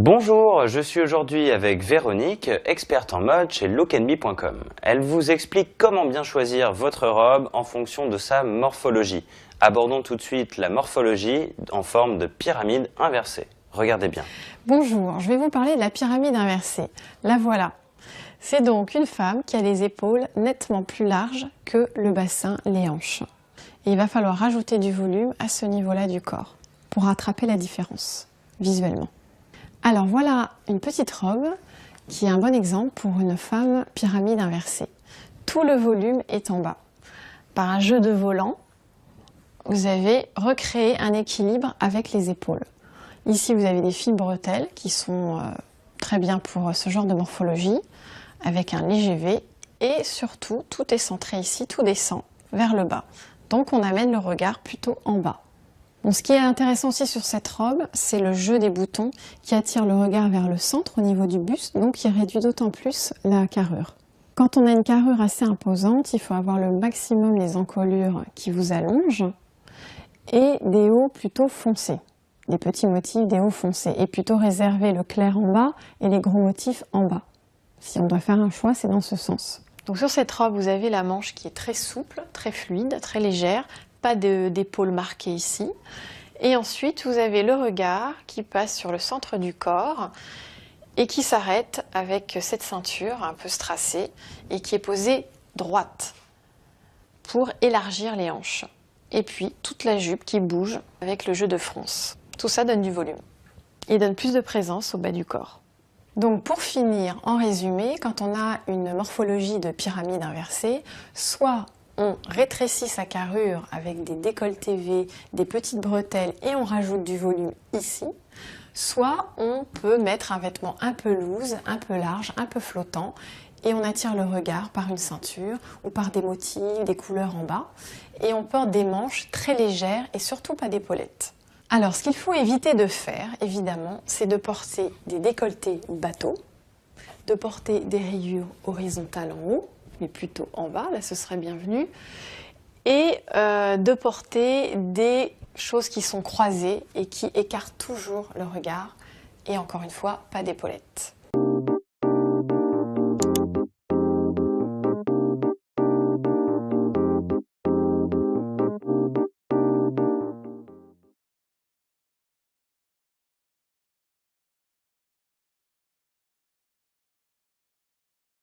Bonjour, je suis aujourd'hui avec Véronique, experte en mode chez lookandme.com. Elle vous explique comment bien choisir votre robe en fonction de sa morphologie. Abordons tout de suite la morphologie en forme de pyramide inversée. Regardez bien. Bonjour, je vais vous parler de la pyramide inversée. La voilà. C'est donc une femme qui a les épaules nettement plus larges que le bassin, les hanches. Et il va falloir rajouter du volume à ce niveau-là du corps pour rattraper la différence visuellement. Alors voilà une petite robe qui est un bon exemple pour une femme pyramide inversée. Tout le volume est en bas. Par un jeu de volant, vous avez recréé un équilibre avec les épaules. Ici, vous avez des fils bretelles qui sont très bien pour ce genre de morphologie, avec un léger V. Et surtout, tout est centré ici, tout descend vers le bas. Donc on amène le regard plutôt en bas. Bon, ce qui est intéressant aussi sur cette robe, c'est le jeu des boutons qui attire le regard vers le centre au niveau du buste, donc qui réduit d'autant plus la carrure. Quand on a une carrure assez imposante, il faut avoir le maximum les encolures qui vous allongent et des hauts plutôt foncés. Des petits motifs, des hauts foncés, et plutôt réserver le clair en bas et les gros motifs en bas. Si on doit faire un choix, c'est dans ce sens. Donc sur cette robe, vous avez la manche qui est très souple, très fluide, très légère, pas d'épaule marquée ici. Et ensuite, vous avez le regard qui passe sur le centre du corps et qui s'arrête avec cette ceinture un peu strassée et qui est posée droite pour élargir les hanches. Et puis toute la jupe qui bouge avec le jeu de fronce. Tout ça donne du volume et donne plus de présence au bas du corps. Donc pour finir, en résumé, quand on a une morphologie de pyramide inversée, soit on rétrécit sa carrure avec des décolletés V, des petites bretelles et on rajoute du volume ici, soit on peut mettre un vêtement un peu loose, un peu large, un peu flottant et on attire le regard par une ceinture ou par des motifs, des couleurs en bas et on porte des manches très légères et surtout pas d'épaulettes. Alors ce qu'il faut éviter de faire, évidemment, c'est de porter des décolletés bateaux, de porter des rayures horizontales en haut, mais plutôt en bas, là ce serait bienvenu, et de porter des choses qui sont croisées et qui écartent toujours le regard, et encore une fois, pas d'épaulettes.